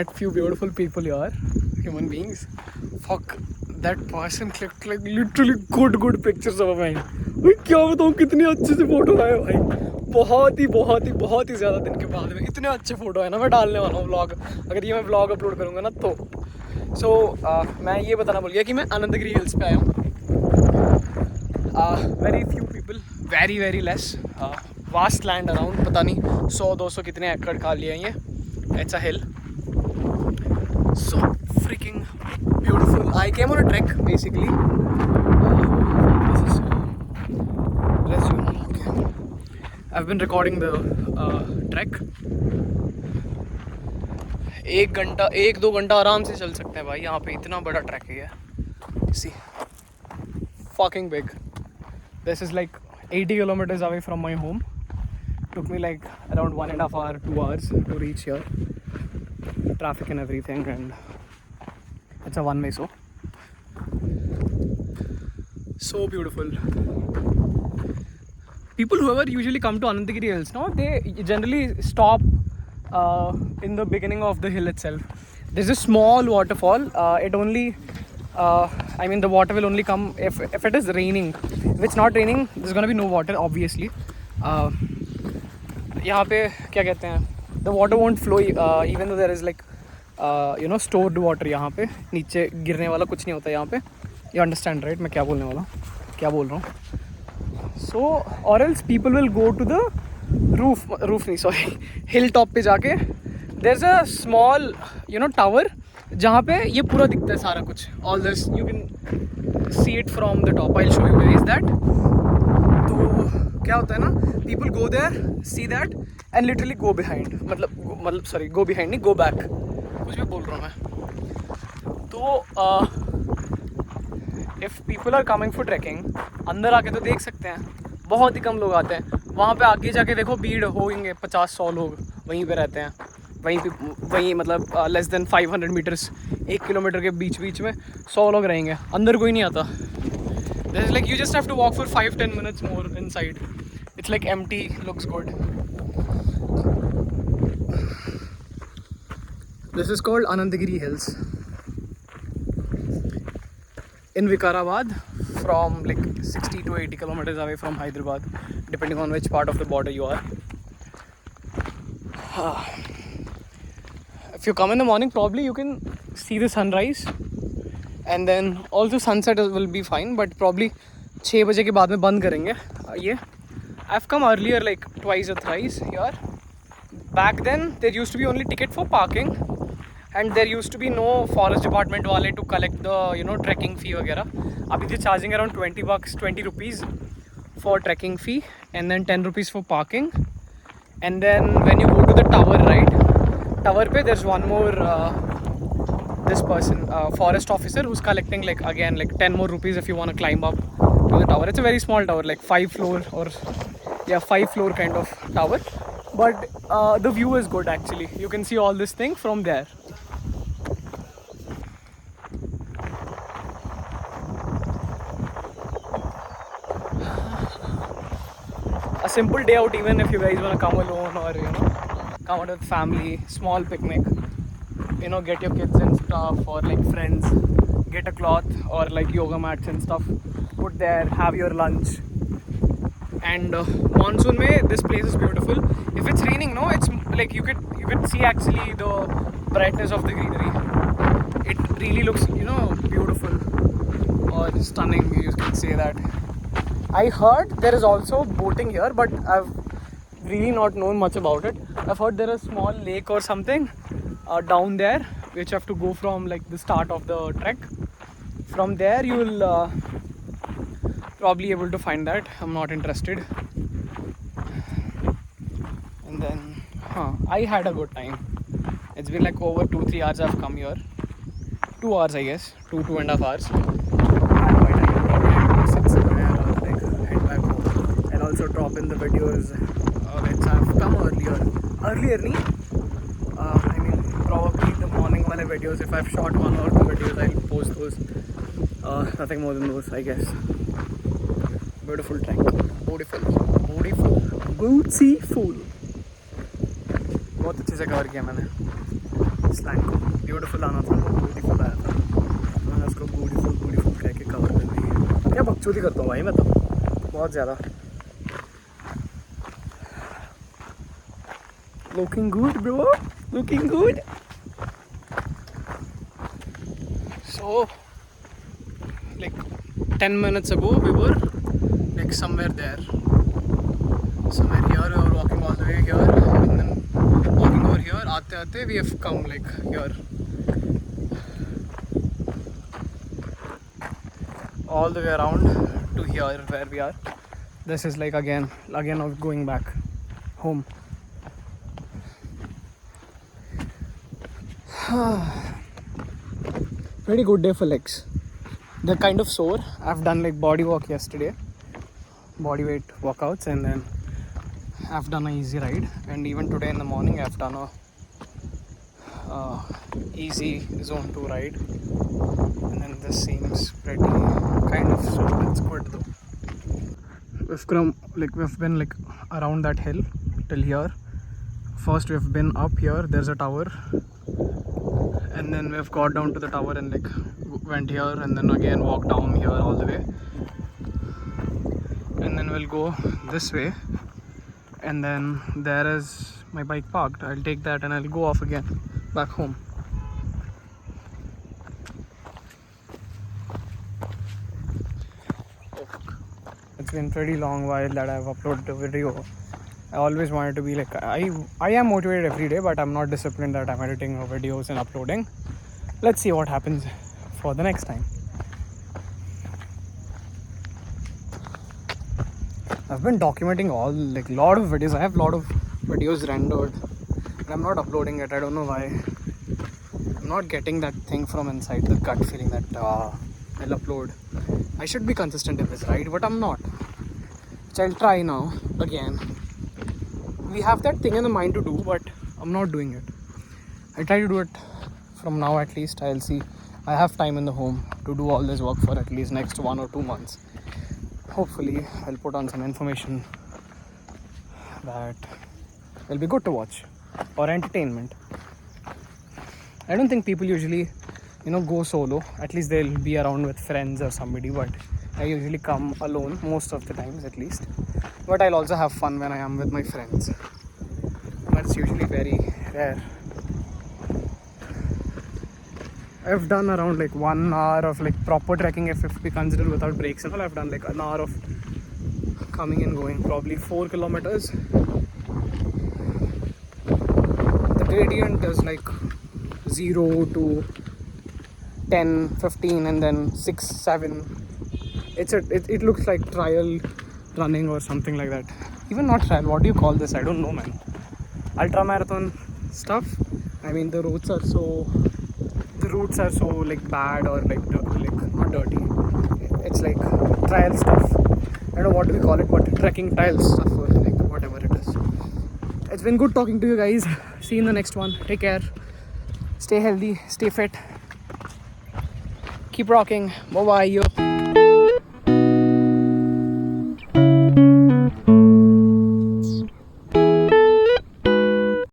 Met few beautiful people here, human beings. Fuck, that person clicked like literally good pictures of mine. भाई क्या बताऊँ कितनी अच्छे से फोटो आए भाई, बहुत ही ज़्यादा दिन के बाद में इतने अच्छे फोटो है ना। मैं डालने वाला हूँ व्लॉग, अगर ये मैं व्लॉग अपलोड करूँगा ना तो। मैं ये बताना भूल गया कि मैं आनंदगिरी हिल्स पे आया हूँ। Very few people, very less, vast land around, पता नहीं 100-200 कितने एकड़ खा लिया ये। It's a hill, so freaking beautiful. I came on a trek basically. This is resume. Okay. I've been recording the trek. 1-2 घंटा आराम से चल सकते हैं भाई, यहाँ पे इतना बड़ा ट्रैक है ये। See, fucking big. This is like 80 kilometers away from my home. Took me like around 1.5 hours, 2 hours to reach here. Traffic and everything, and it's a one-way, so beautiful. People whoever usually come to Anandagiri Hills, no, they generally stop in the beginning of the hill itself. There's a small waterfall. It only I mean the water will only come if it is raining. If it's not raining, there's gonna be no water obviously. यहाँ पे क्या कहते हैं, the water won't flow even though there is like stored water. यहाँ पे नीचे गिरने वाला कुछ नहीं होता यहाँ पे. You understand right? मैं क्या बोल रहा हूँ. So or else people will go to the roof नहीं, sorry, hilltop पे जाके there's a small tower जहाँ पे ये पूरा दिखता है सारा कुछ. All this you can see it from the top. I'll show you guys that. तो क्या होता है ना, people go there, see that and literally go behind, मतलब sorry, go behind नहीं, go back, कुछ भी बोल रहा हूँ मैं. तो if people are coming for trekking, अंदर आके तो देख सकते हैं, बहुत ही कम लोग आते हैं. वहाँ पे आगे जाके देखो भीड़ होंगे 50-100 लोग वहीं पे रहते हैं. वहीं मतलब लेस देन 500 मीटर्स, 1 किलोमीटर के बीच में 100 लोग रहेंगे. अंदर कोई नहीं आता. This is like you just have to walk for 5-10 minutes more inside. It's like empty, looks good. This is called Anandagiri Hills in Vikarabad, from like 60 to 80 kilometers away from Hyderabad, depending on which part of the border you are. If you come in the morning, probably you can see the sunrise, and then also sunset will be fine, but probably 6 बजे के बाद में बंद करेंगे ये. I've come earlier like twice or thrice here. Back then there used to be only ticket for parking, and there used to be no forest department वाले to collect the trekking fee वगैरह. अभी they're charging around 20 rupees for trekking fee, and then 10 rupees for parking. And then when you go to the tower, right, tower पे there's one more this person, forest officer, who's collecting like 10 more rupees if you want to climb up to the tower. It's a very small tower, like 5 floor kind of tower, but the view is good actually. You can see all this thing from there. A simple day out, even if you guys want to come alone or come out with family, small picnic, get your kids and stuff, or like friends, get a cloth or like yoga mats and stuff, put there, have your lunch. And monsoon mein this place is beautiful. If it's raining, no, it's like you could see actually the brightness of the greenery. It really looks beautiful or stunning, you can say that. I heard there is also boating here, but I've really not known much about it. I've heard there is a small lake or something down there, which you have to go from like the start of the trek. From there you will probably able to find that. I'm not interested. And then I had a good time. It's been like over 2-3 hours I've come here. 2 hours I guess, 2.5 hours. Also drop in the videos which I've come earlier nahi, I mean probably the morning wale videos. If I've shot 1 or 2 videos, I'll post those. Nothing more than those, I guess. Beautiful track, beautiful, बहुत अच्छे से cover किया मैंने. Slang को beautiful आना था, beautiful आया था, मैंने उसको ब्यूटीफुल कह के कवर कर दी। क्या बकचोदी करता हूँ भाई मैं तो बहुत ज़्यादा। Looking good bro, looking good. So like 10 minutes ago we were like somewhere there, somewhere here. We were walking all the way here and then walking over here. Aate we have come like here, all the way around to here where we are. This is like again of going back home. Pretty good day for legs. They're kind of sore. I've done like body work yesterday, body weight workouts, and then I've done an easy ride. And even today in the morning I've done a easy zone 2 ride, and then this seems pretty kind of sore. It's good though. We've been like around that hill till here. First we've been up here, there's a tower, and then we've got down to the tower and like went here and then again walked down here all the way, and then we'll go this way, and then there is my bike parked. I'll take that and I'll go off again back home. It's been pretty long while that I've uploaded a video. I always wanted to be like, I am motivated every day, but I'm not disciplined that I'm editing videos and uploading. Let's see what happens for the next time. I've been documenting all like lot of videos. I have a lot of videos rendered, but I'm not uploading it. I don't know why. I'm not getting that thing from inside, the gut feeling that I'll upload. I should be consistent in this, right? But I'm not. Which I'll try now again. We have that thing in the mind to do, but I'm not doing it. I try to do it from now at least. I'll see. I have time in the home to do all this work for at least next 1 or 2 months. Hopefully I'll put on some information that will be good to watch or entertainment. I don't think people usually go solo. At least they'll be around with friends or somebody, but I usually come alone most of the times at least. But I'll also have fun when I am with my friends. That's usually very rare. I've done around like 1 hour of like proper trekking if we consider without breaks and all. I've done like an hour of coming and going, probably 4 kilometers. The gradient is like 0 to 10, 15 and then 6, 7. It looks like trial running or something like that. Even not trial, what do you call this? I don't know, man. Ultra marathon stuff. I mean the routes are so like bad or like not dirty. It's like trial stuff. I don't know what do we call it, but trekking trial stuff or like whatever it is. It's been good talking to you guys. See you in the next one. Take care. Stay healthy, stay fit. Keep rocking. Bye bye.